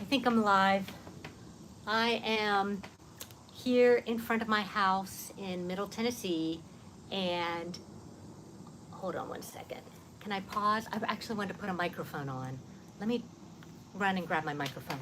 think I'm live. I am here in front of my house in Middle Tennessee, and hold on one second. Can I pause? I actually wanted to put a microphone on. Let me run and grab my microphone.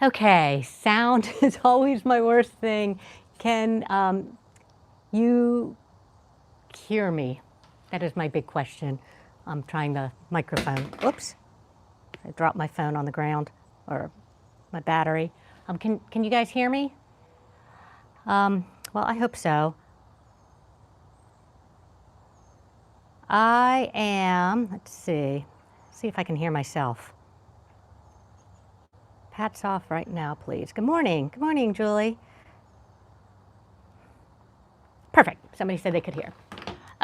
Okay, sound is always my worst thing. Can you hear me? That is my big question. I'm trying the microphone. Oops, I dropped my phone on the ground, or my battery. Can you guys hear me? Well, I hope so. I am, let's see if I can hear myself. Hats off right now, please. Good morning. Good morning, Julie. Perfect. Somebody said they could hear.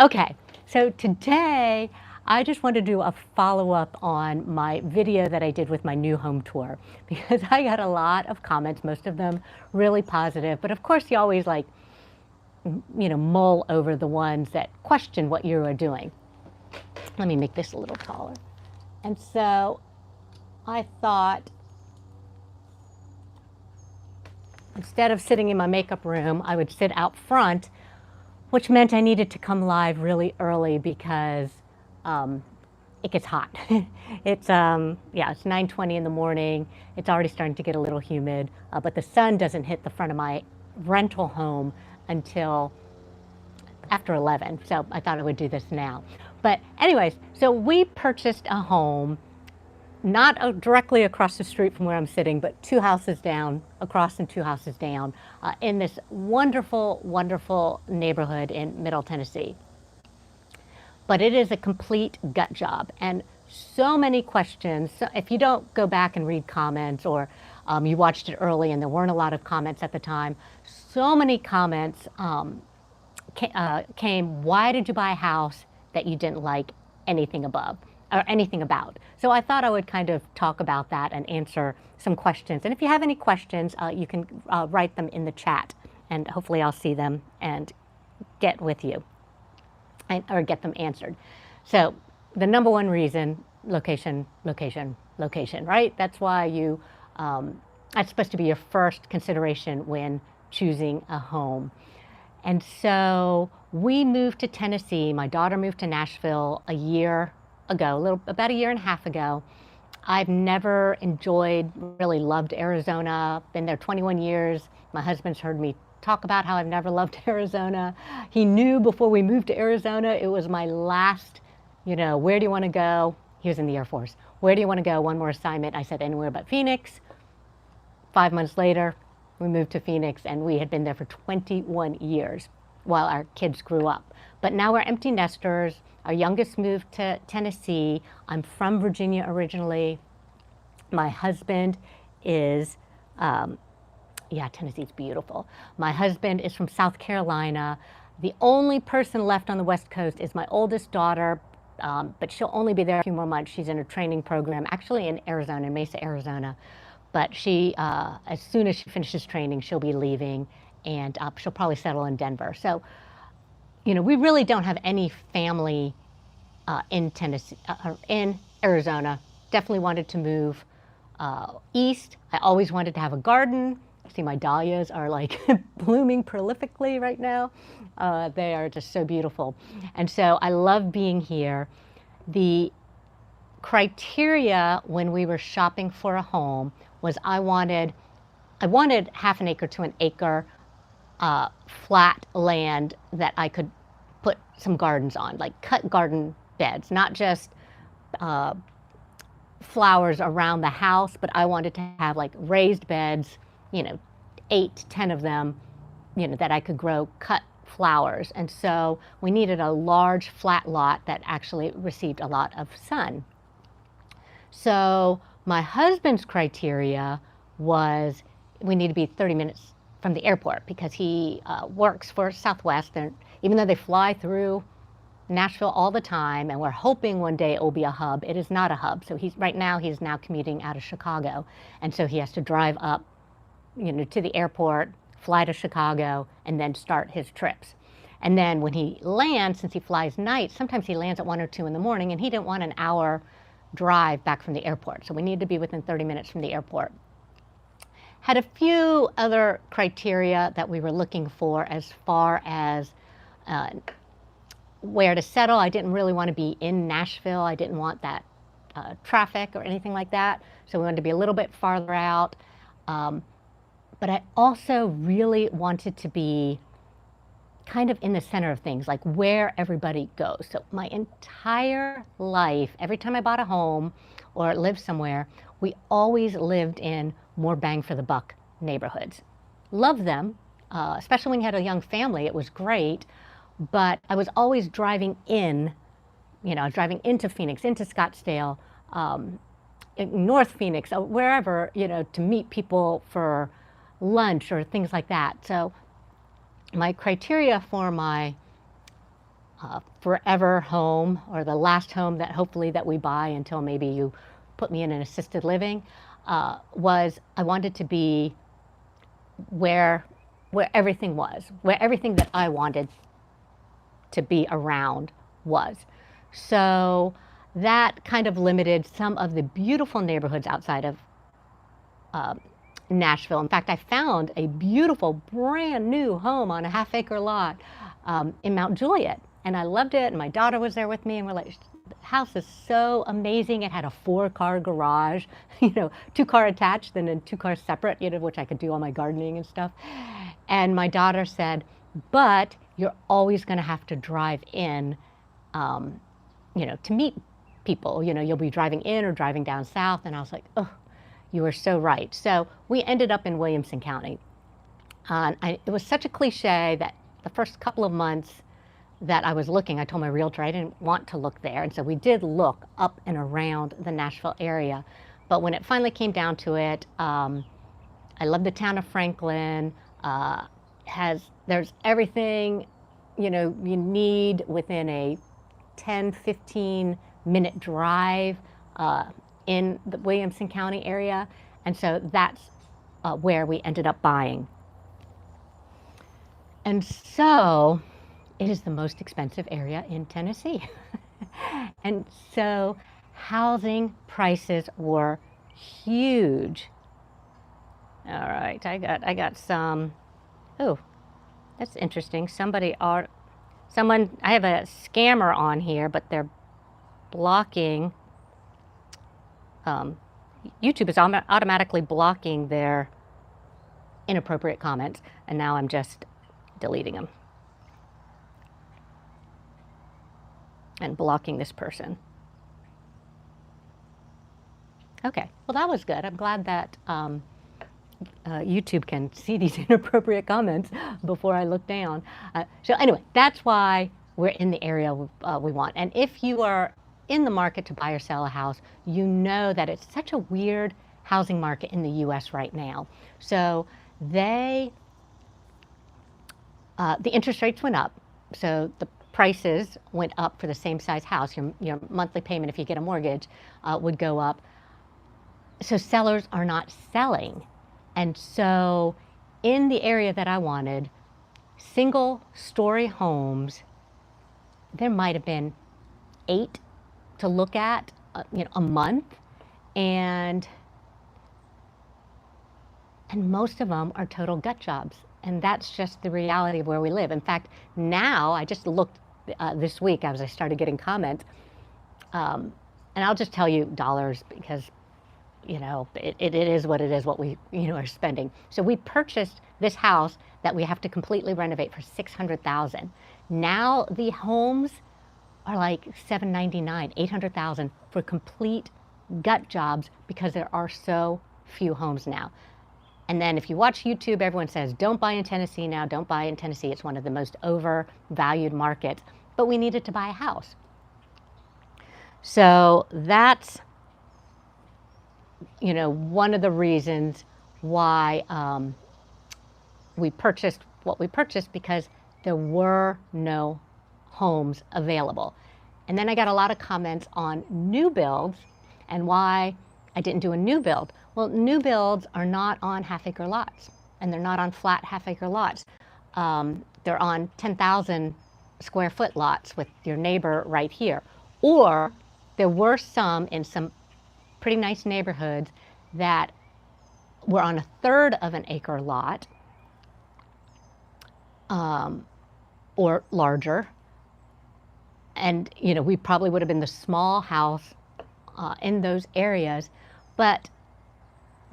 Okay, so today I just want to do a follow-up on my video that I did with my new home tour, because I got a lot of comments, most of them really positive, but of course you always mull over the ones that question what you are doing. Let me make this a little taller. And so I thought, instead of sitting in my makeup room, I would sit out front, which meant I needed to come live really early because it gets hot. It's 9:20 in the morning. It's already starting to get a little humid, but the sun doesn't hit the front of my rental home until after 11. So I thought I would do this now. But anyways, so we purchased a home not directly across the street from where I'm sitting, but 2 houses down, across and 2 houses down, in this wonderful, wonderful neighborhood in Middle Tennessee. But it is a complete gut job, and so many questions. So if you don't go back and read comments, or you watched it early and there weren't a lot of comments at the time, so many comments came, why did you buy a house that you didn't like anything above? Or anything about. So I thought I would kind of talk about that and answer some questions. And if you have any questions, you can write them in the chat, and hopefully I'll see them and get with you, or get them answered. So the number one reason, location, location, location, right? That's why that's supposed to be your first consideration when choosing a home. And so we moved to Tennessee. My daughter moved to Nashville a year ago, about a year and a half ago. I've never really loved Arizona. Been there 21 years. My husband's heard me talk about how I've never loved Arizona. He knew before we moved to Arizona, it was my last, where do you want to go? He was in the Air Force. Where do you want to go? One more assignment. I said, anywhere but Phoenix. 5 months later, we moved to Phoenix, and we had been there for 21 years while our kids grew up. But now we're empty nesters. Our youngest moved to Tennessee. I'm from Virginia originally. My husband is, Tennessee's beautiful. My husband is from South Carolina. The only person left on the West Coast is my oldest daughter, but she'll only be there a few more months. She's in a training program, actually in Arizona, in Mesa, Arizona. But she, as soon as she finishes training, she'll be leaving, and she'll probably settle in Denver. So, we really don't have any family in Tennessee, in Arizona. Definitely wanted to move east. I always wanted to have a garden. See, my dahlias are like blooming prolifically right now. They are just so beautiful. And so I love being here. The criteria when we were shopping for a home was I wanted half an acre to an acre flat land that I could put some gardens on, like cut garden beds, not just flowers around the house, but I wanted to have like raised beds, 8 to 10 of them, that I could grow cut flowers. And so we needed a large flat lot that actually received a lot of sun. So my husband's criteria was we need to be 30 minutes from the airport because he works for Southwest. And even though they fly through Nashville all the time, and we're hoping one day it will be a hub, it is not a hub. So right now he's now commuting out of Chicago. And so he has to drive up, to the airport, fly to Chicago, and then start his trips. And then when he lands, since he flies nights, sometimes he lands at 1 or 2 in the morning, and he didn't want an hour drive back from the airport. So we need to be within 30 minutes from the airport. Had a few other criteria that we were looking for as far as where to settle. I didn't really want to be in Nashville. I didn't want that traffic or anything like that. So we wanted to be a little bit farther out. But I also really wanted to be kind of in the center of things, like where everybody goes. So my entire life, every time I bought a home or lived somewhere, we always lived in more bang for the buck neighborhoods. Love them, especially when you had a young family, it was great. But I was always driving in, driving into Phoenix, into Scottsdale, North Phoenix, wherever, to meet people for lunch or things like that. So my criteria for my forever home, or the last home that hopefully that we buy until maybe you put me in an assisted living, was I wanted to be where everything was, where everything that I wanted to be around was. So that kind of limited some of the beautiful neighborhoods outside of Nashville. In fact, I found a beautiful brand new home on a half-acre lot in Mount Juliet, and I loved it, and my daughter was there with me, and we're like, the house is so amazing. It had a 4-car garage, 2-car attached and then 2 cars separate, which I could do all my gardening and stuff. And my daughter said, but you're always going to have to drive in, to meet people. You'll be driving in or driving down south. And I was like, oh, you are so right. So we ended up in Williamson County. It was such a cliche that the first couple of months that I was looking, I told my realtor I didn't want to look there. And so we did look up and around the Nashville area. But when it finally came down to it, I love the town of Franklin. There's everything, you need within a 10, 15 minute drive in the Williamson County area. And so that's where we ended up buying. And so it is the most expensive area in Tennessee. And so housing prices were huge. All right, I got some. Oh, that's interesting. I have a scammer on here, but they're blocking. YouTube is automatically blocking their inappropriate comments, and now I'm just deleting them and blocking this person. Okay, well, that was good. I'm glad that YouTube can see these inappropriate comments before I look down. So anyway, that's why we're in the area we want. And if you are in the market to buy or sell a house, you know that it's such a weird housing market in the U.S. right now. So the interest rates went up. So the prices went up for the same size house. Your monthly payment, if you get a mortgage, would go up. So sellers are not selling. And so in the area that I wanted, single-story homes, there might have been 8 to look at, a month, and most of them are total gut jobs. And that's just the reality of where we live. In fact, now I just looked this week as I started getting comments, and I'll just tell you dollars because it is what it is, what we are spending. So we purchased this house that we have to completely renovate for $600,000. Now the homes are like $799,000, $800,000 for complete gut jobs because there are so few homes now. And then if you watch YouTube, everyone says, don't buy in Tennessee now, don't buy in Tennessee. It's one of the most overvalued markets. But we needed to buy a house. So that's, one of the reasons why we purchased what we purchased, because there were no homes available. And then I got a lot of comments on new builds and why I didn't do a new build. Well, new builds are not on half-acre lots, and they're not on flat half-acre lots. They're on 10,000 square foot lots with your neighbor right here. Or there were some in some pretty nice neighborhoods that were on a third of an acre lot, or larger. And, we probably would have been the small house in those areas. But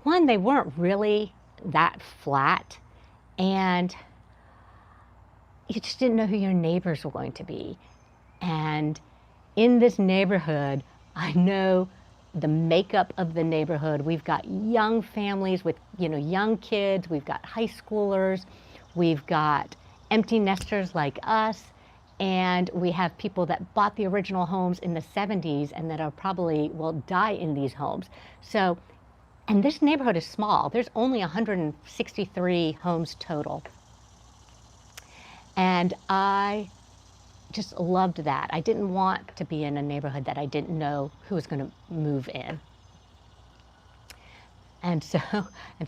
one, they weren't really that flat. And you just didn't know who your neighbors were going to be. And in this neighborhood, I know the makeup of the neighborhood. We've got young families with, young kids. We've got high schoolers. We've got empty nesters like us. And we have people that bought the original homes in the 70s and that are probably will die in these homes. So, and this neighborhood is small. There's only 163 homes total. And I just loved that. I didn't want to be in a neighborhood that I didn't know who was going to move in. And so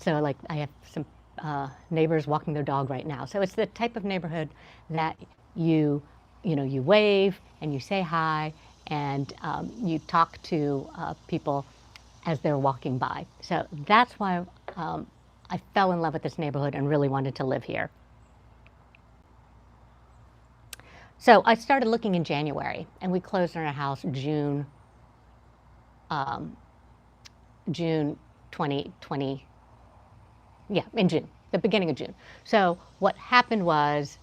like I have some neighbors walking their dog right now. So it's the type of neighborhood that you wave and you say hi and you talk to people as they're walking by. So that's why I fell in love with this neighborhood and really wanted to live here. So I started looking in January, and we closed on our house June 2020. Yeah, in June, the beginning of June. So what happened was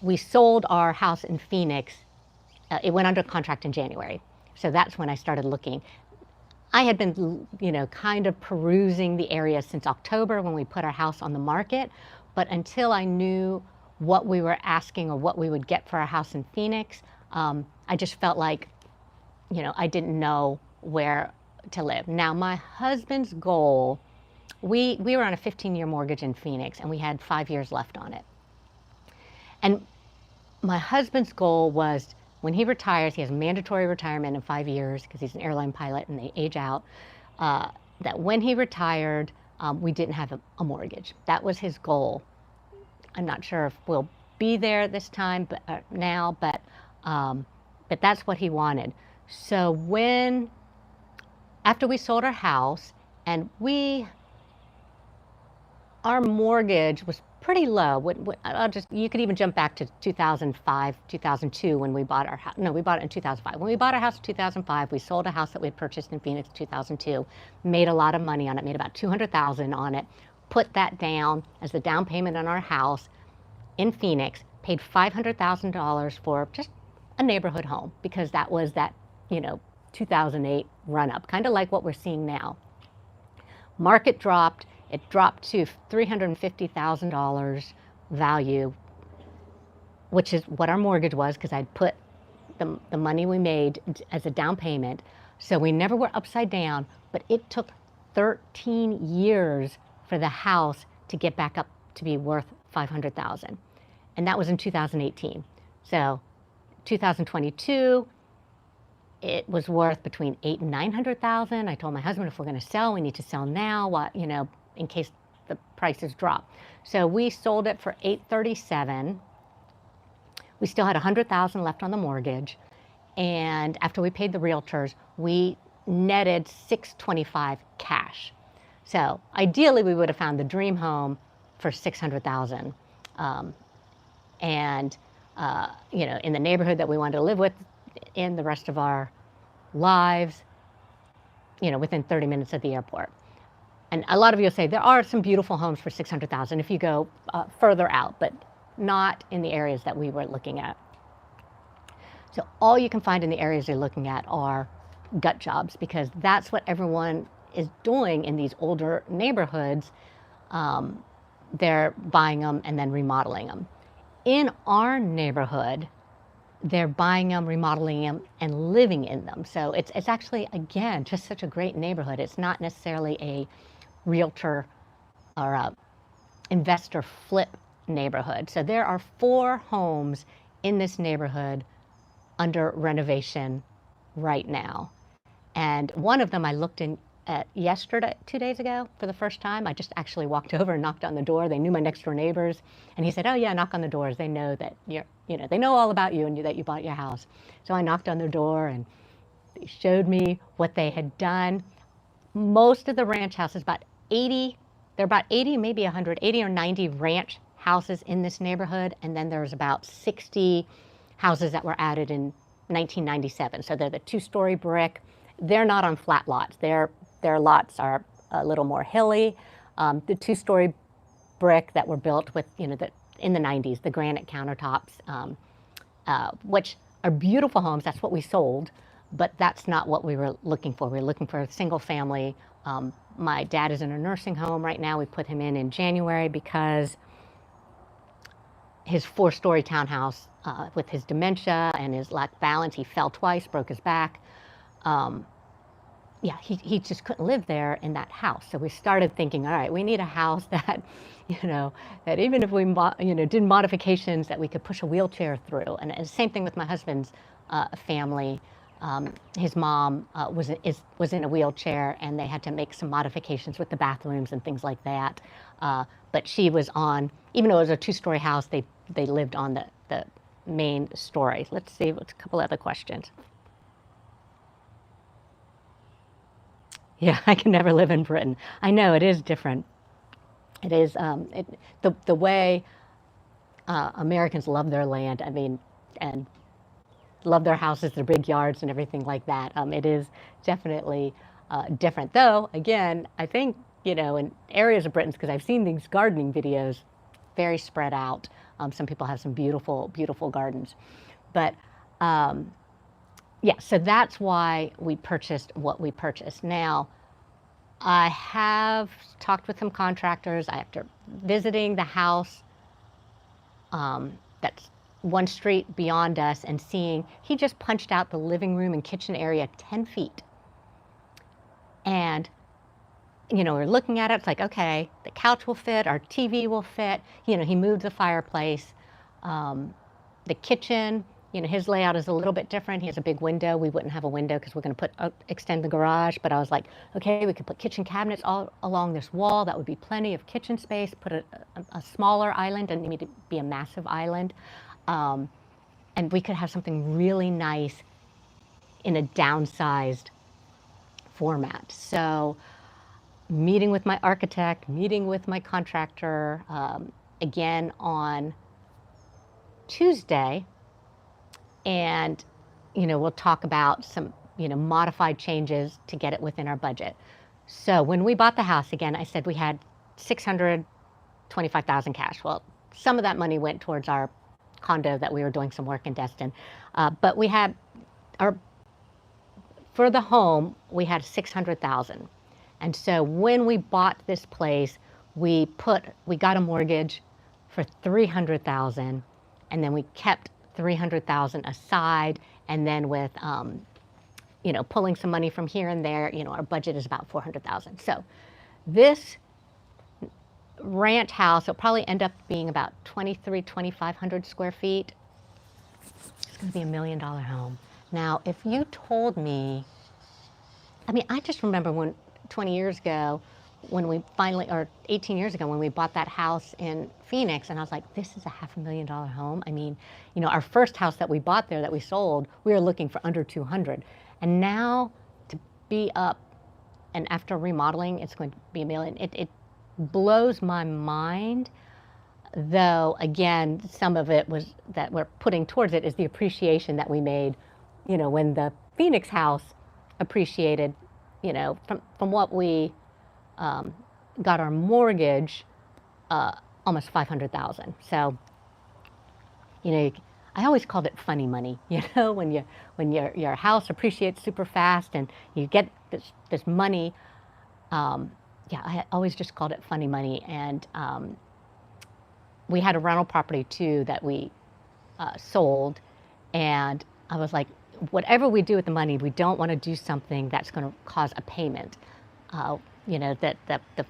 we sold our house in Phoenix. It went under contract in January. So that's when I started looking. I had been, kind of perusing the area since October when we put our house on the market. But until I knew what we were asking or what we would get for our house in Phoenix, I just felt like, I didn't know where to live. Now, my husband's goal, we were on a 15-year mortgage in Phoenix, and we had 5 years left on it. And my husband's goal was, when he retires, he has mandatory retirement in 5 years because he's an airline pilot and they age out, that when he retired, we didn't have a mortgage. That was his goal. I'm not sure if we'll be there this time, but now, but that's what he wanted. So after we sold our house, and our mortgage was pretty low. You could even jump back to 2005, 2002 when we bought our house. No, we bought it in 2005. When we bought our house in 2005, we sold a house that we had purchased in Phoenix in 2002, made a lot of money on it, made about $200,000 on it, put that down as the down payment on our house in Phoenix, paid $500,000 for just a neighborhood home, because that was that, 2008 run up, kind of like what we're seeing now. Market dropped. It dropped to $350,000 value, which is what our mortgage was, because I'd put the money we made as a down payment. So we never were upside down, but it took 13 years for the house to get back up to be worth $500,000. And that was in 2018. So 2022, it was worth between $800,000 and $900,000. I told my husband, if we're going to sell, we need to sell now, in case the prices drop. So we sold it for $837,000. We still had $100,000 left on the mortgage. And after we paid the realtors, we netted $625,000 cash. So ideally, we would have found the dream home for $600,000. In the neighborhood that we wanted to live with in the rest of our lives, within 30 minutes of the airport. And a lot of you will say there are some beautiful homes for $600,000 if you go further out, but not in the areas that we were looking at. So all you can find in the areas you're looking at are gut jobs, because that's what everyone is doing in these older neighborhoods. they're buying them and then remodeling them. In our neighborhood, they're buying them, remodeling them, and living in them. So it's actually, again, just such a great neighborhood. It's not necessarily a realtor or a investor flip neighborhood. So there are 4 homes in this neighborhood under renovation right now. And one of them I looked in at yesterday, 2 days ago, for the first time. I just actually walked over and knocked on the door. They knew my next door neighbors. And he said, oh yeah, knock on the doors. They know that they know all about you and that you bought your house. So I knocked on their door and they showed me what they had done. Most of the ranch houses, there are about 80, maybe 100, 80 or 90 ranch houses in this neighborhood. And then there's about 60 houses that were added in 1997. So they're the 2-story brick. They're not on flat lots. Their lots are a little more hilly. The 2-story brick that were built with, in the 90s, the granite countertops, which are beautiful homes. That's what we sold, but that's not what we were looking for. We were looking for a single family. My dad is in a nursing home right now. We put him in January because his 4-story townhouse, with his dementia and his lack of balance, he fell twice, broke his back. He just couldn't live there in that house. So we started thinking, all right, we need a house that, that even if we, did modifications, that we could push a wheelchair through. And the same thing with my husband's family. His mom was in a wheelchair, and they had to make some modifications with the bathrooms and things like that. But she was on, even though it was a 2-story house, they lived on the main story. Let's see, what's a couple other questions. Yeah, I can never live in Britain. I know, it is different. It is, the way Americans love their land, and love their houses, their big yards and everything like that. It is definitely different. Though, again, I think, in areas of Britain, because I've seen these gardening videos, very spread out. Some people have some beautiful, beautiful gardens. But so that's why we purchased what we purchased. Now, I have talked with some contractors. After visiting the house that's 1 street beyond us and seeing, he just punched out the living room and kitchen area 10 feet. And, we're looking at it, it's like, okay, the couch will fit, our TV will fit. He moved the fireplace. The kitchen, his layout is a little bit different. He has a big window. We wouldn't have a window because we're going to extend the garage. But I was like, okay, we could put kitchen cabinets all along this wall. That would be plenty of kitchen space. Put a smaller island, doesn't need to be a massive island. And we could have something really nice in a downsized format. So meeting with my architect, meeting with my contractor, again on Tuesday. And, we'll talk about some, modified changes to get it within our budget. So when we bought the house, again, I said we had $625,000 cash. Well, some of that money went towards our condo that we were doing some work in Destin. But we had for the home, we had $600,000. And so when we bought this place, we got a mortgage for $300,000, and then we kept $300,000 aside, and then with pulling some money from here and there, our budget is about $400,000. So this ranch house will probably end up being about 2,500 square feet. It's going to be $1 million home. Now, if you told me, I just remember when 20 years ago, when we finally, or 18 years ago, when we bought that house in Phoenix, and I was like, this is a $500,000 home. Our first house that we bought there that we sold, we were looking for under 200. And now to be up, and after remodeling, it's going to be $1 million. It blows my mind, though, again, some of it was that we're putting towards it is the appreciation that we made, when the Phoenix house appreciated, from what we got our mortgage, almost $500,000. So, I always called it funny money. When your house appreciates super fast and you get this money, yeah, I always just called it funny money. And we had a rental property too that we sold, and I was like, whatever we do with the money, we don't want to do something that's going to cause a payment. You know, that the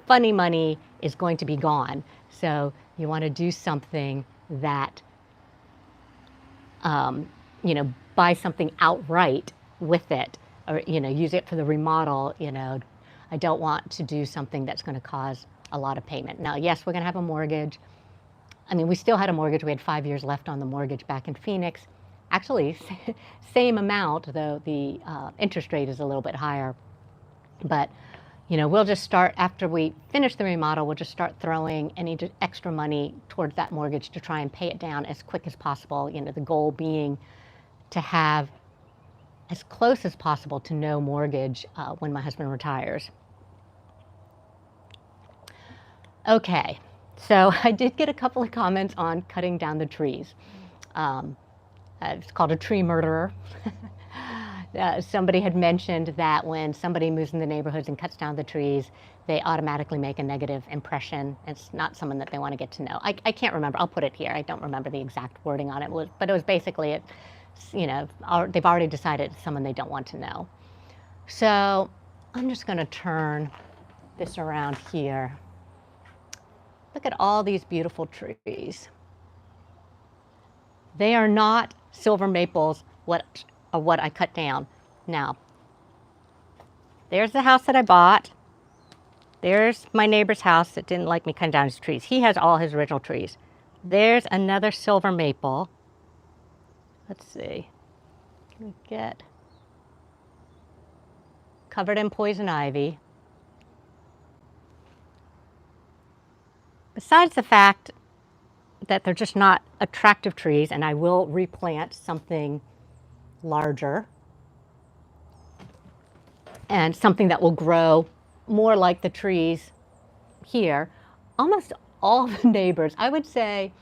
funny money is going to be gone. So you want to do something that, you know, buy something outright with it, or, you know, use it for the remodel. You know, I don't want to do something that's going to cause a lot of payment. Now, yes, we're going to have a mortgage. I mean, we still had a mortgage. We had 5 years left on the mortgage back in Phoenix. Actually, same amount, though the interest rate is a little bit higher. But, you know, we'll just start, after we finish the remodel, we'll just start throwing any extra money towards that mortgage to try and pay it down as quick as possible. You know, the goal being to have as close as possible to no mortgage when my husband retires. Okay, so I did get a couple of comments on cutting down the trees. It's called a tree murderer. Somebody had mentioned that when somebody moves in the neighborhoods and cuts down the trees, they automatically make a negative impression. It's not someone that they want to get to know. I can't remember. I'll put it here. I don't remember the exact wording on it, but it was basically, you know, they've already decided it's someone they don't want to know. So I'm just going to turn this around here. Look at all these beautiful trees. They are not silver maples, what I cut down. Now, there's the house that I bought. There's my neighbor's house that didn't like me cutting down his trees. He has all his original trees. There's another silver maple. Let's see. Can we get covered in poison ivy? Besides the fact that they're just not attractive trees, and I will replant something larger and something that will grow more like the trees here. Almost all the neighbors, I would say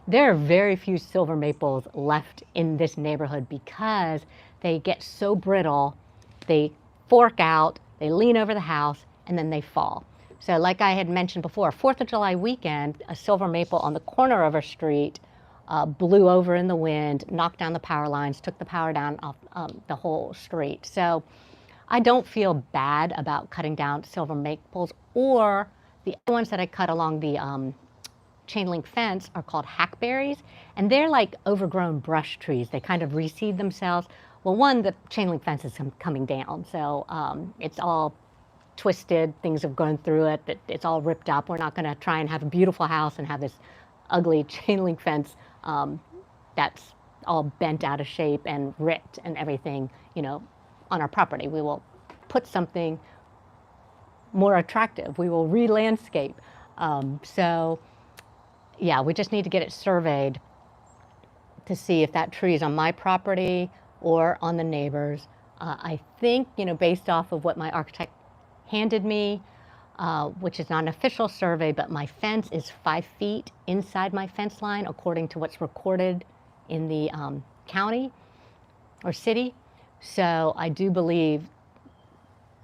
there are very few silver maples left in this neighborhood because they get so brittle, they fork out, they lean over the house, and then they fall. So like I had mentioned before, 4th of July weekend, a silver maple on the corner of our street blew over in the wind, knocked down the power lines, took the power down off the whole street. So I don't feel bad about cutting down silver maples, or the other ones that I cut along the chain link fence are called hackberries, and they're like overgrown brush trees. They kind of reseed themselves. Well, one, the chain link fence is coming down, so it's all twisted. Things have gone through it. It's all ripped up. We're not going to try and have a beautiful house and have this ugly chain link fence that's all bent out of shape and ripped and everything, you know, on our property. We will put something more attractive. We will re-landscape. So, yeah, we just need to get it surveyed to see if that tree is on my property or on the neighbor's. I think, you know, based off of what my architect handed me, which is not an official survey, but my fence is 5 feet inside my fence line according to what's recorded in the county or city. So I do believe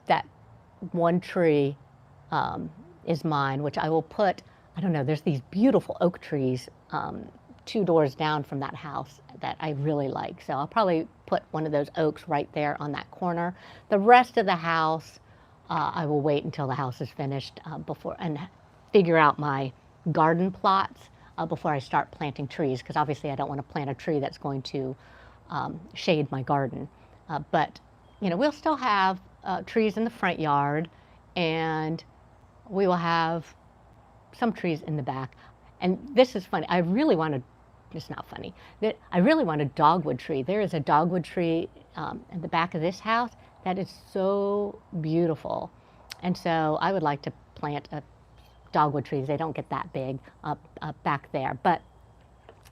that one tree is mine, which I will put, I don't know, there's these beautiful oak trees 2 doors down from that house that I really like. So I'll probably put one of those oaks right there on that corner. The rest of the house, I will wait until the house is finished before and figure out my garden plots before I start planting trees, because obviously I don't want to plant a tree that's going to shade my garden. But, you know, we'll still have trees in the front yard, and we will have some trees in the back. And this is funny. I really want to, it's not funny, that I really want a dogwood tree. There is a dogwood tree in the back of this house that is so beautiful. And so I would like to plant a dogwood trees. They don't get that big up back there. But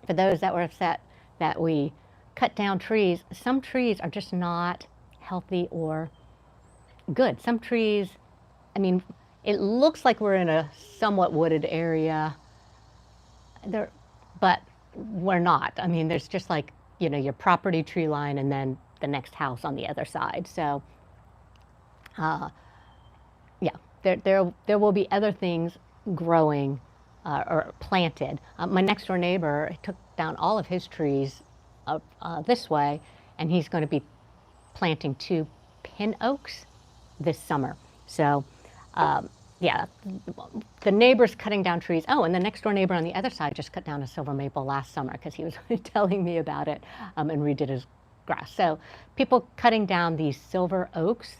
for those that were upset that we cut down trees, some trees are just not healthy or good. Some trees, I mean, it looks like we're in a somewhat wooded area, but we're not. I mean, there's just like, you know, your property tree line and then the next house on the other side. So, yeah, there will be other things growing or planted. My next door neighbor took down all of his trees this way, and he's going to be planting 2 pin oaks this summer. So, yeah, the neighbor's cutting down trees. Oh, and the next door neighbor on the other side just cut down a silver maple last summer because he was telling me about it, and redid his grass. So people cutting down these silver oaks,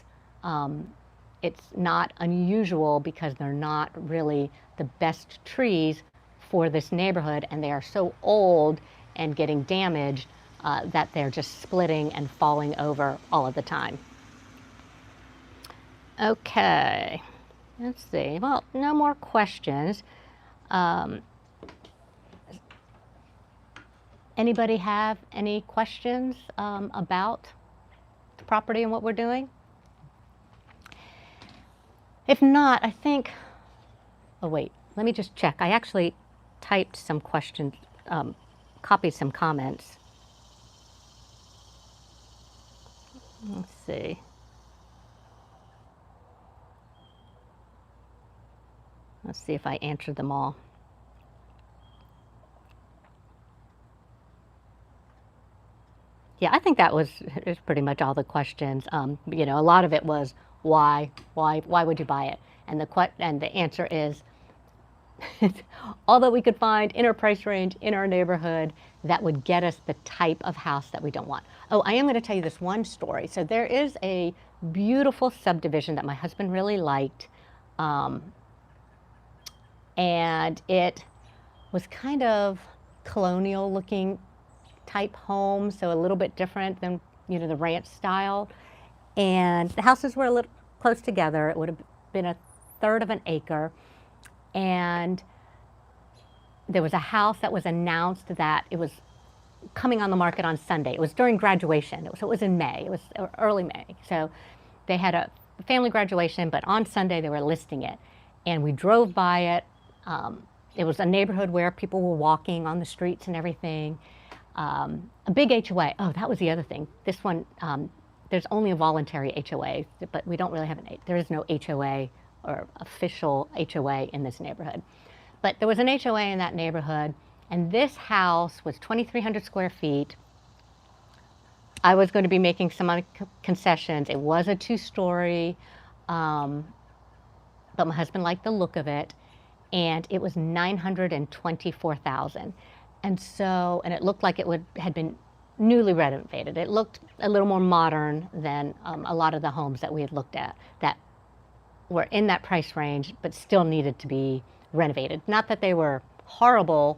it's not unusual because they're not really the best trees for this neighborhood, and they are so old and getting damaged that they're just splitting and falling over all of the time. Okay, let's see. Well, no more questions. Anybody have any questions about the property and what we're doing? If not, I think, oh wait, let me just check. I actually typed some questions, copied some comments. Let's see. Let's see if I answered them all. Yeah, I think that was pretty much all the questions. You know, a lot of it was why would you buy it? And the answer is all that we could find in our price range, in our neighborhood, that would get us the type of house that we don't want. Oh, I am going to tell you this one story. So there is a beautiful subdivision that my husband really liked, and it was kind of colonial looking type home, so a little bit different than, you know, the ranch style. And the houses were a little close together. It would have been 1/3 of an acre. And there was a house that was announced that it was coming on the market on Sunday. It was during graduation. So it was in May. It was early May. So they had a family graduation, but on Sunday they were listing it. And we drove by it. It was a neighborhood where people were walking on the streets and everything. A big HOA. Oh, that was the other thing. This one, there's only a voluntary HOA, but we don't really have there is no HOA or official HOA in this neighborhood. But there was an HOA in that neighborhood, and this house was 2,300 square feet. I was going to be making some concessions. It was a 2-story, but my husband liked the look of it, and it was $924,000. And so, and it looked like it had been newly renovated. It looked a little more modern than a lot of the homes that we had looked at that were in that price range, but still needed to be renovated. Not that they were horrible,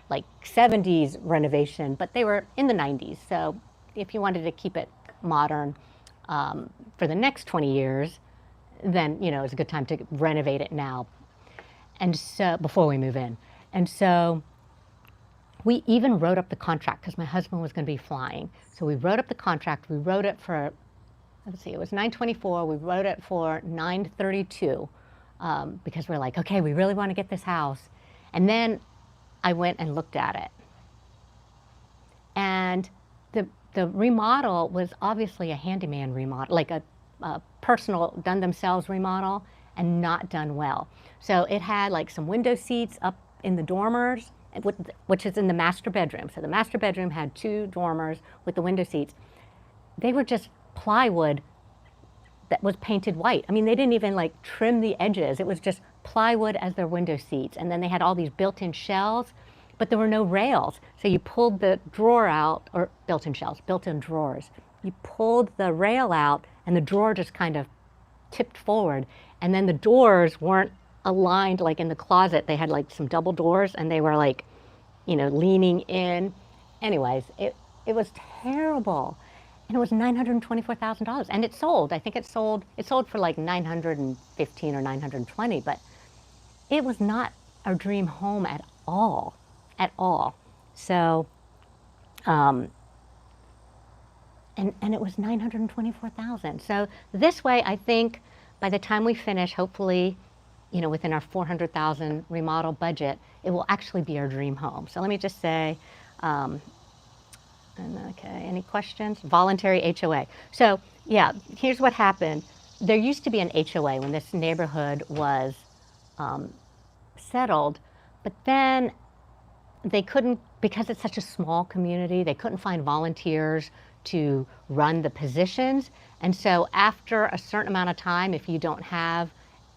like 70s renovation, but they were in the 90s. So if you wanted to keep it modern for the next 20 years, then, you know, it's a good time to renovate it now. And so, before we move in. And so we even wrote up the contract because my husband was going to be flying. So we wrote up the contract. We wrote it for, let's see, it was $924. We wrote it for $932 because we're like, okay, we really want to get this house. And then I went and looked at it. And the remodel was obviously a handyman remodel, like a personal done themselves remodel, and not done well. So it had like some window seats up in the dormers, which is in the master bedroom. So the master bedroom had 2 dormers with the window seats. They were just plywood that was painted white. I mean, they didn't even like trim the edges. It was just plywood as their window seats. And then they had all these built-in shelves, but there were no rails. So you pulled the drawer out, or built-in shelves, built-in drawers. You pulled the rail out and the drawer just kind of tipped forward. And then the doors weren't aligned like in the closet. They had like some double doors and they were like, you know, leaning in. Anyways, it was terrible. And it was $924,000. And it sold. I think it sold for like $915 or $920, but it was not our dream home at all. At all. So, and it was $924,000. So this way, I think by the time we finish, hopefully, you know, within our $400,000 remodel budget, it will actually be our dream home. So let me just say, okay, any questions? Voluntary HOA. So yeah, here's what happened. there used to be an HOA when this neighborhood was settled, but then they couldn't, because it's such a small community, they couldn't find volunteers to run the positions. And so after a certain amount of time, if you don't have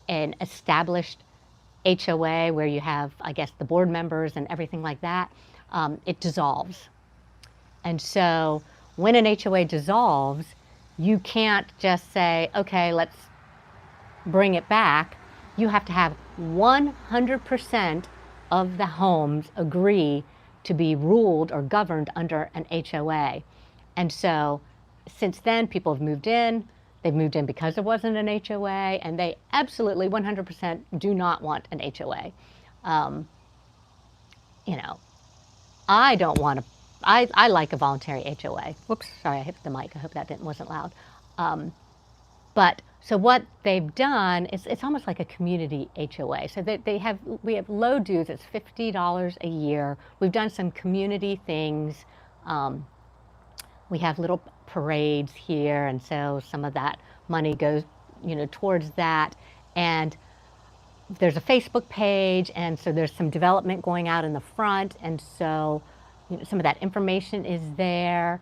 an established HOA where you have, I guess, the board members and everything like that, it dissolves. And so when an HOA dissolves, you can't just say, okay, let's bring it back. You have to have 100% of the homes agree to be ruled or governed under an HOA. And so since then, people have moved in. They've moved in because there wasn't an HOA, and they absolutely 100% do not want an HOA. You know, I don't want to, I like a voluntary HOA. Whoops, sorry, I hit the mic. I hope that wasn't loud. But so what they've done is it's almost like a community HOA. So we have low dues. It's $50 a year. We've done some community things. We have little parades here, and so some of that money goes, towards that. And there's a Facebook page, and so there's some development going out in the front, and so some of that information is there.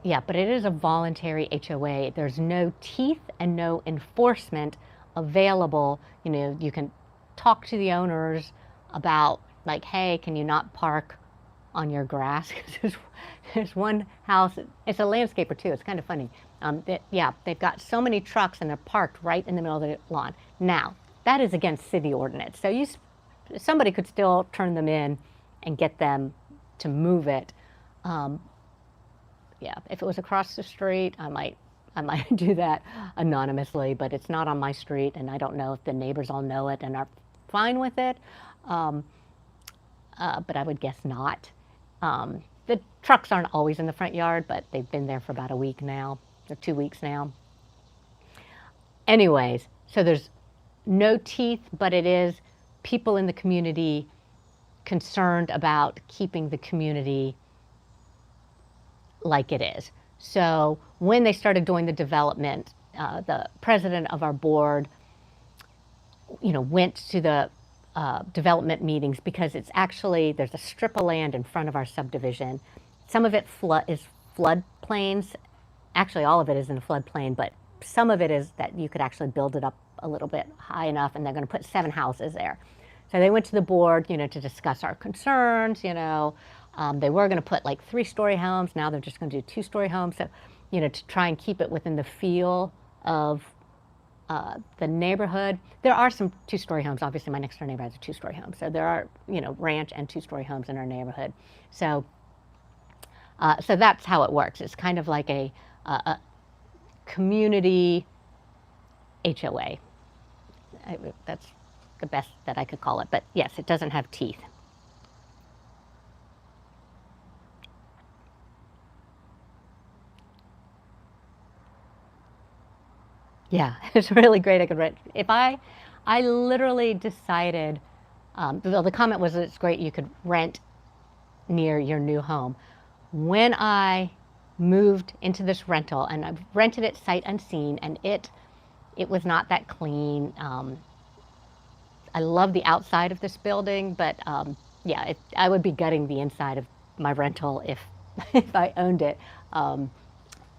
Yeah, but it is a voluntary HOA. There's no teeth and no enforcement available. You can talk to the owners about, like, hey, can you not park on your grass? There's one house, it's a landscaper too, it's kind of funny. They've got so many trucks and they're parked right in the middle of the lawn. Now, that is against city ordinance. So somebody could still turn them in and get them to move it. If it was across the street, I might do that anonymously, but it's not on my street, and I don't know if the neighbors all know it and are fine with it. But I would guess not. The trucks aren't always in the front yard, but they've been there for about a week now, or 2 weeks now. Anyways, so there's no teeth, but it is people in the community concerned about keeping the community like it is. So when they started doing the development, the president of our board, went to the development meetings, because it's actually, there's a strip of land in front of our subdivision. Some of it is floodplains. Actually, all of it is in a floodplain, but some of it is that you could actually build it up a little bit high enough, and they're going to put 7 houses there. So they went to the board, to discuss our concerns. They were going to put like 3-story homes. Now they're just going to do 2-story homes. So, to try and keep it within the feel of the neighborhood. There are some 2-story homes. Obviously, my next door neighbor has a 2-story home. So there are, ranch and 2-story homes in our neighborhood. So, so that's how it works. It's kind of like a community HOA. That's the best that I could call it. But yes, it doesn't have teeth. Yeah, it's really great. I could rent. If I literally decided, the comment was, it's great you could rent near your new home. When I moved into this rental, and I've rented it sight unseen, and it was not that clean. I love the outside of this building, but I would be gutting the inside of my rental if I owned it.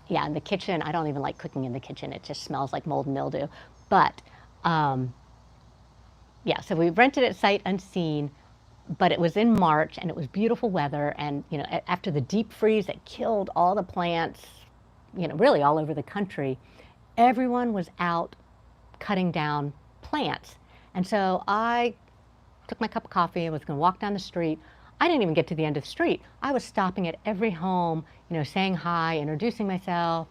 And the kitchen, I don't even like cooking in the kitchen. It just smells like mold and mildew. But so we rented it sight unseen, but it was in March, and it was beautiful weather. And after the deep freeze that killed all the plants, really all over the country, everyone was out cutting down plants. And so I took my cup of coffee and was going to walk down the street. I didn't even get to the end of the street. I was stopping at every home, saying hi, introducing myself,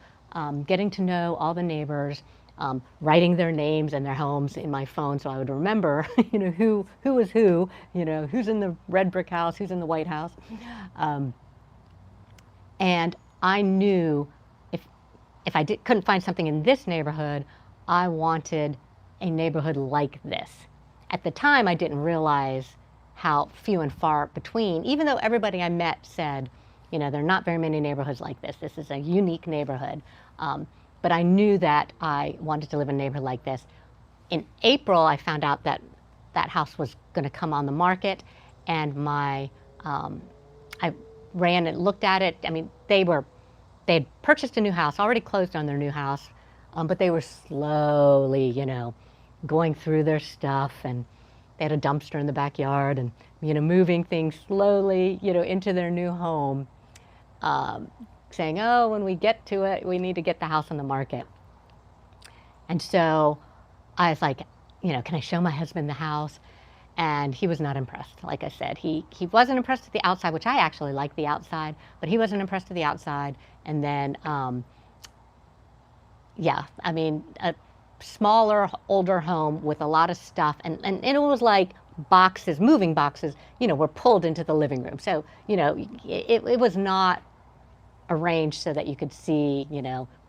getting to know all the neighbors, writing their names and their homes in my phone so I would remember, who is who, who's in the red brick house, who's in the white house. And I knew if I couldn't find something in this neighborhood, I wanted a neighborhood like this. At the time, I didn't realize how few and far between, even though everybody I met said, there are not very many neighborhoods like this. This is a unique neighborhood. but I knew that I wanted to live in a neighborhood like this. In April, I found out that that house was going to come on the market, and I ran and looked at it. I mean, they had purchased a new house, already closed on their new house, but they were slowly, going through their stuff, and they had a dumpster in the backyard, and moving things slowly, into their new home, saying, "Oh, when we get to it, we need to get the house on the market." And so I was like, can I show my husband the house? And he was not impressed. Like I said, he wasn't impressed with the outside, which I actually like the outside, but he wasn't impressed with the outside. And then, I mean, a smaller, older home with a lot of stuff. And it was like boxes, moving boxes, were pulled into the living room. So, it was not arranged so that you could see,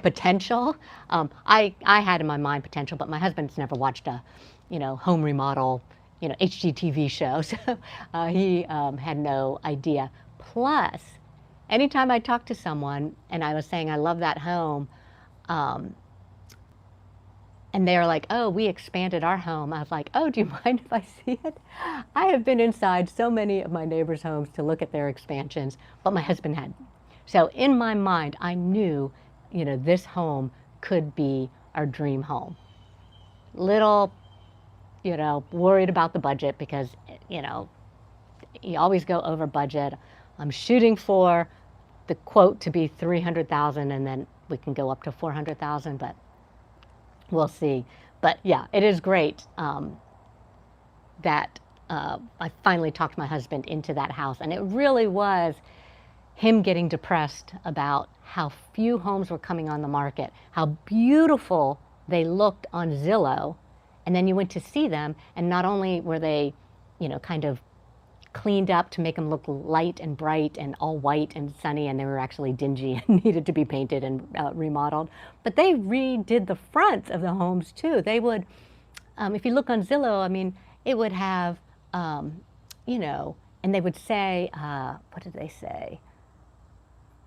potential. I had in my mind potential, but my husband's never watched a, home remodel, HGTV show, so he had no idea. Plus, anytime I talked to someone and I was saying I love that home, and they're like, "Oh, we expanded our home," I was like, "Oh, do you mind if I see it?" I have been inside so many of my neighbors' homes to look at their expansions, but my husband hadn't. So in my mind, I knew, this home could be our dream home. Little, worried about the budget because, you always go over budget. I'm shooting for the quote to be 300,000, and then we can go up to 400,000, but we'll see. But yeah, it is great that I finally talked my husband into that house, and it really was him getting depressed about how few homes were coming on the market, how beautiful they looked on Zillow, and then you went to see them, and not only were they, kind of cleaned up to make them look light and bright and all white and sunny, and they were actually dingy and needed to be painted and remodeled, but they redid the fronts of the homes too. They would, if you look on Zillow, I mean, it would have, and they would say, what did they say?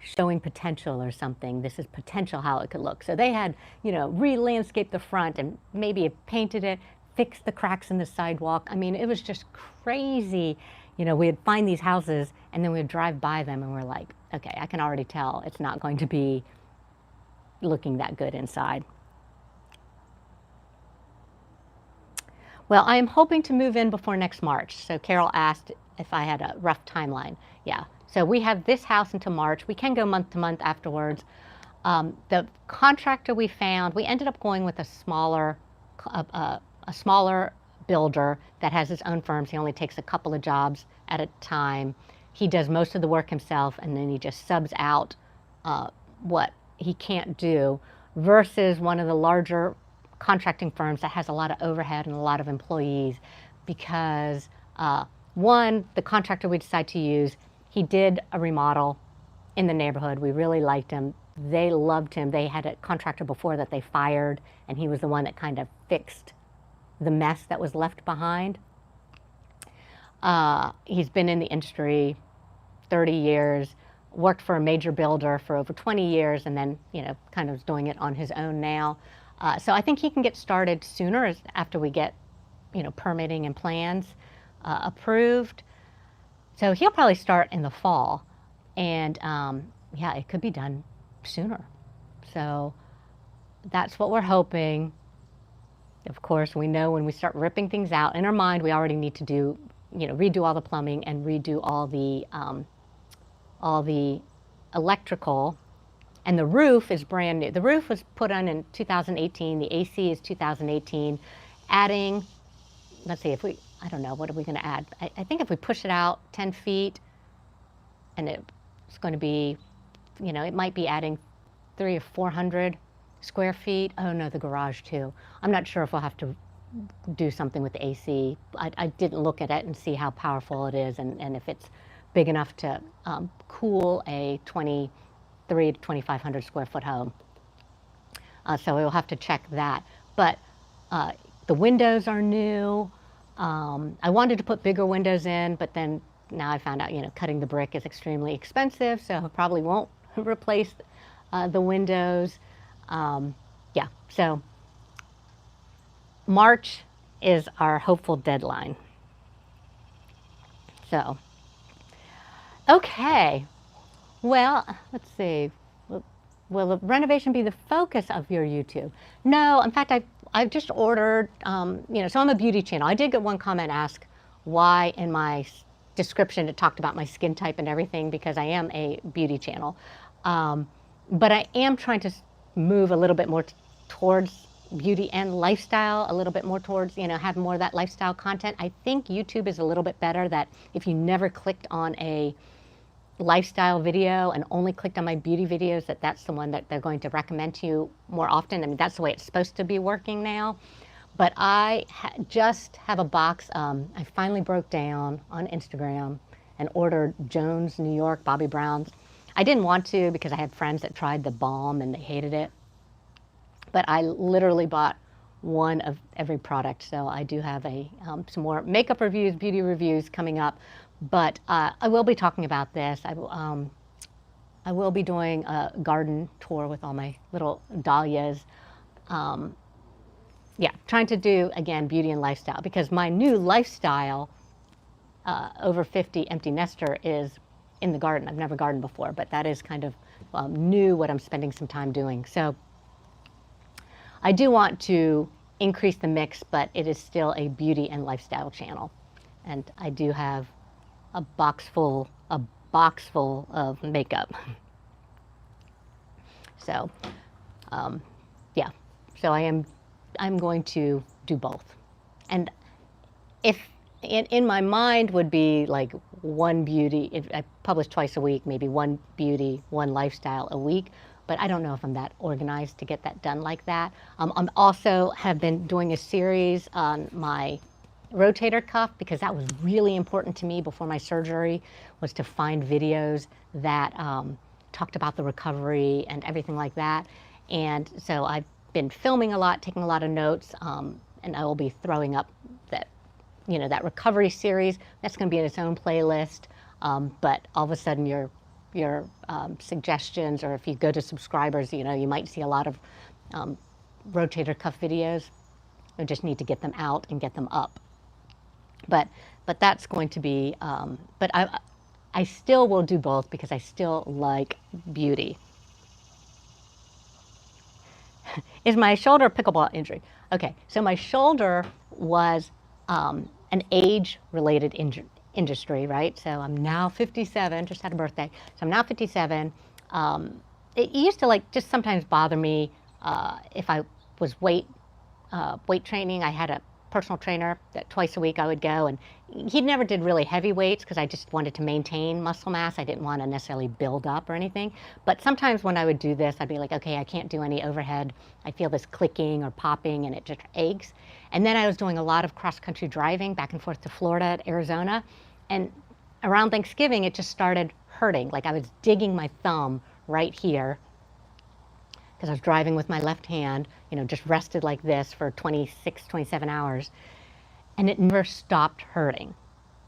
Showing potential or something. This is potential how it could look. So they had, re-landscaped the front and maybe painted it, fixed the cracks in the sidewalk. I mean, it was just crazy. We'd find these houses and then we'd drive by them and we're like, okay, I can already tell it's not going to be looking that good inside. Well, I am hoping to move in before next March. So Carol asked if I had a rough timeline. Yeah. So we have this house until March. We can go month to month afterwards. The contractor we found, we ended up going with a smaller builder that has his own firms. He only takes a couple of jobs at a time. He does most of the work himself, and then he just subs out what he can't do, versus one of the larger contracting firms that has a lot of overhead and a lot of employees. Because one, the contractor we decide to use, he did a remodel in the neighborhood. We really liked him. They loved him. They had a contractor before that they fired, and he was the one that kind of fixed the mess that was left behind. He's been in the industry 30 years, worked for a major builder for over 20 years, and then, kind of is doing it on his own now. So I think he can get started sooner after we get, permitting and plans approved. So he'll probably start in the fall, and it could be done sooner. So that's what we're hoping. Of course, we know when we start ripping things out, in our mind, we already need to do, redo all the plumbing and redo all the electrical. And the roof is brand new. The roof was put on in 2018. The AC is 2018. Adding, let's see, I don't know, what are we going to add? I think if we push it out 10 feet, and it's going to be, it might be adding 300 or 400 square feet. Oh no, the garage too. I'm not sure if we'll have to do something with the AC. I didn't look at it and see how powerful it is, and if it's big enough to cool a 2,300 to 2,500 square foot home. So we'll have to check that. But the windows are new. I wanted to put bigger windows in, but then now I found out, cutting the brick is extremely expensive, so I probably won't replace the windows. Yeah, so March is our hopeful deadline. So, okay. Well, let's see. Will the renovation be the focus of your YouTube? No, in fact, I've just ordered, so I'm a beauty channel. I did get one comment ask why in my description it talked about my skin type and everything, because I am a beauty channel. But I am trying to move a little bit more towards beauty and lifestyle, a little bit more towards, have more of that lifestyle content. I think YouTube is a little bit better that if you never clicked on a lifestyle video and only clicked on my beauty videos, that's the one that they're going to recommend to you more often. I mean, that's the way it's supposed to be working now. But I just have a box. I finally broke down on Instagram and ordered Jones, New York, Bobbi Brown's. I didn't want to because I had friends that tried the balm and they hated it. But I literally bought one of every product. So I do have some more makeup reviews, beauty reviews coming up. But I will be talking about this. I will be doing a garden tour with all my little dahlias. Yeah, trying to do, again, beauty and lifestyle, because my new lifestyle, over 50 empty nester, is in the garden. I've never gardened before, but that is kind of new, what I'm spending some time doing. So I do want to increase the mix, but it is still a beauty and lifestyle channel. And I do have a box full of makeup. So, yeah. So I'm going to do both. And if in my mind would be like one beauty, if I publish twice a week, maybe one beauty, one lifestyle a week. But I don't know if I'm that organized to get that done like that. I'm also have been doing a series on my rotator cuff, because that was really important to me before my surgery, was to find videos that talked about the recovery and everything like that. And so I've been filming a lot, taking a lot of notes, and I will be throwing up that recovery series. That's going to be in its own playlist. But all of a sudden your suggestions, or if you go to subscribers, you might see a lot of rotator cuff videos. I just need to get them out and get them up. But that's going to be, but I still will do both, because I still like beauty. Is my shoulder a pickleball injury? Okay, so my shoulder was an age-related industry, right? So I'm now 57, just had a birthday. So I'm now 57. It used to just sometimes bother me if I was weight training. I had a personal trainer that twice a week I would go, and he never did really heavy weights because I just wanted to maintain muscle mass. I didn't want to necessarily build up or anything. But sometimes when I would do this, I'd be like, okay, I can't do any overhead. I feel this clicking or popping and it just aches. And then I was doing a lot of cross-country driving back and forth to Florida, Arizona. And around Thanksgiving, it just started hurting. Like I was digging my thumb right here, because I was driving with my left hand, just rested like this for 26, 27 hours, and it never stopped hurting.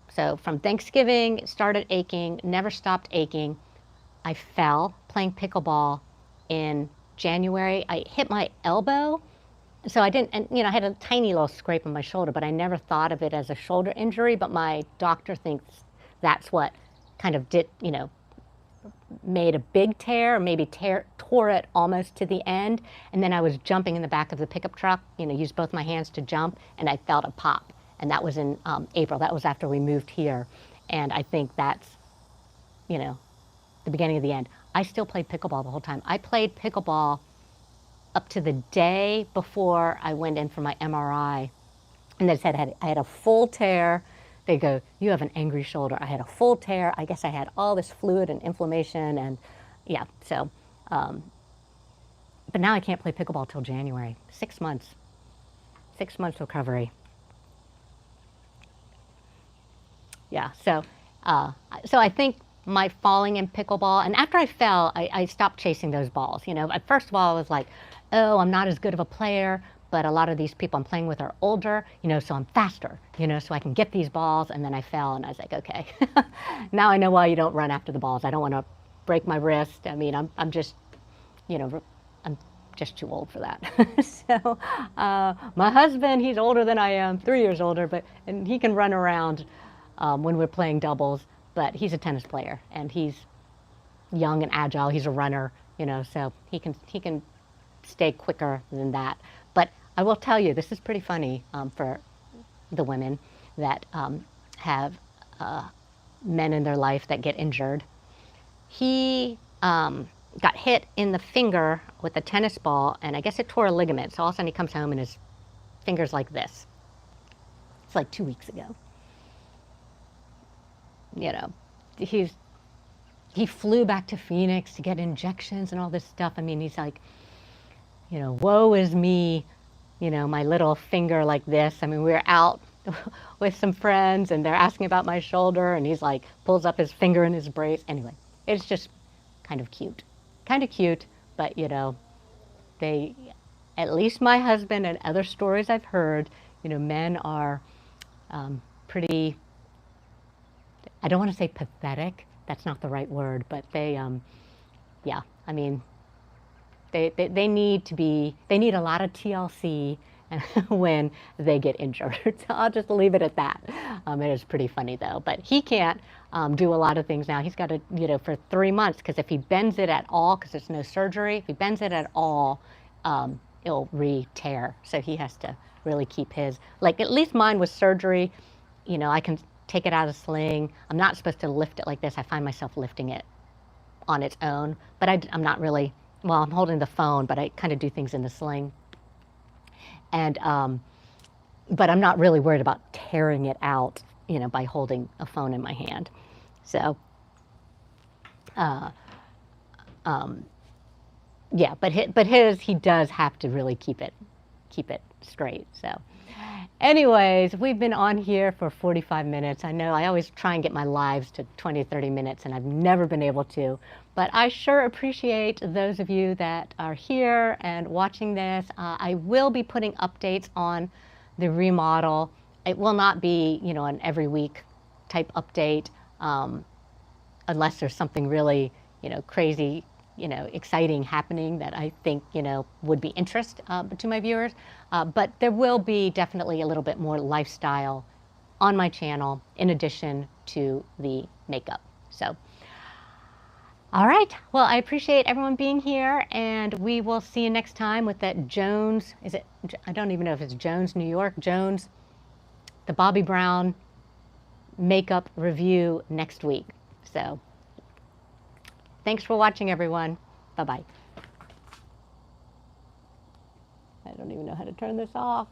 So from Thanksgiving, it started aching, never stopped aching. I fell playing pickleball in January. I hit my elbow, so I didn't, and I had a tiny little scrape on my shoulder, but I never thought of it as a shoulder injury, but my doctor thinks that's what kind of did, made a big tear, or maybe tore it almost to the end. And then I was jumping in the back of the pickup truck, used both my hands to jump, and I felt a pop. And that was in April. That was after we moved here. And I think that's, the beginning of the end. I still played pickleball the whole time. I played pickleball up to the day before I went in for my MRI. And they said I had a full tear. They go, you have an angry shoulder. I had a full tear. I guess I had all this fluid and inflammation, and yeah, so, but now I can't play pickleball till January. 6 months. 6 months recovery. Yeah, so I think my falling in pickleball, and after I fell, I stopped chasing those balls. First of all, I was like, oh, I'm not as good of a player, but a lot of these people I'm playing with are older, so I'm faster, so I can get these balls. And then I fell, and I was like, okay, now I know why you don't run after the balls. I don't want to break my wrist. I mean, I'm just just too old for that. So my husband, he's older than I am, 3 years older, and he can run around when we're playing doubles, but he's a tennis player, and he's young and agile. He's a runner, so he can stay quicker than that. But I will tell you, this is pretty funny for the women that have men in their life that get injured. He got hit in the finger with a tennis ball, and I guess it tore a ligament. So all of a sudden he comes home and his finger's like this. It's like 2 weeks ago. He flew back to Phoenix to get injections and all this stuff. I mean, he's like, woe is me, my little finger like this. I mean, we were out with some friends and they're asking about my shoulder, and he's like, pulls up his finger in his brace. Anyway, it's just kind of cute. But they, at least my husband and other stories I've heard, men are pretty, I don't want to say pathetic, that's not the right word, but they, yeah, I mean, they need a lot of TLC when they get injured. So I'll just leave it at that. It is pretty funny though, but he can't do a lot of things now. He's got to, for 3 months, because if he bends it at all, because there's no surgery, if he bends it at all, it'll re-tear. So he has to really keep his, like at least mine was surgery, I can take it out of the sling. I'm not supposed to lift it like this. I find myself lifting it on its own, but I'm not really, well, I'm holding the phone, but I kind of do things in the sling. And, but I'm not really worried about tearing it out, by holding a phone in my hand. So, yeah, but he does have to really keep it straight. So anyways, we've been on here for 45 minutes. I know I always try and get my lives to 20, 30 minutes, and I've never been able to. But I sure appreciate those of you that are here and watching this. I will be putting updates on the remodel. It will not be, an every week type update, unless there's something really, crazy, exciting happening that I think, would be interest to my viewers. But there will be definitely a little bit more lifestyle on my channel in addition to the makeup. So, all right. Well, I appreciate everyone being here, and we will see you next time with that Jones, I don't even know if it's Jones, New York, Jones, the Bobbi Brown makeup review next week. So, thanks for watching, everyone. Bye-bye. I don't even know how to turn this off.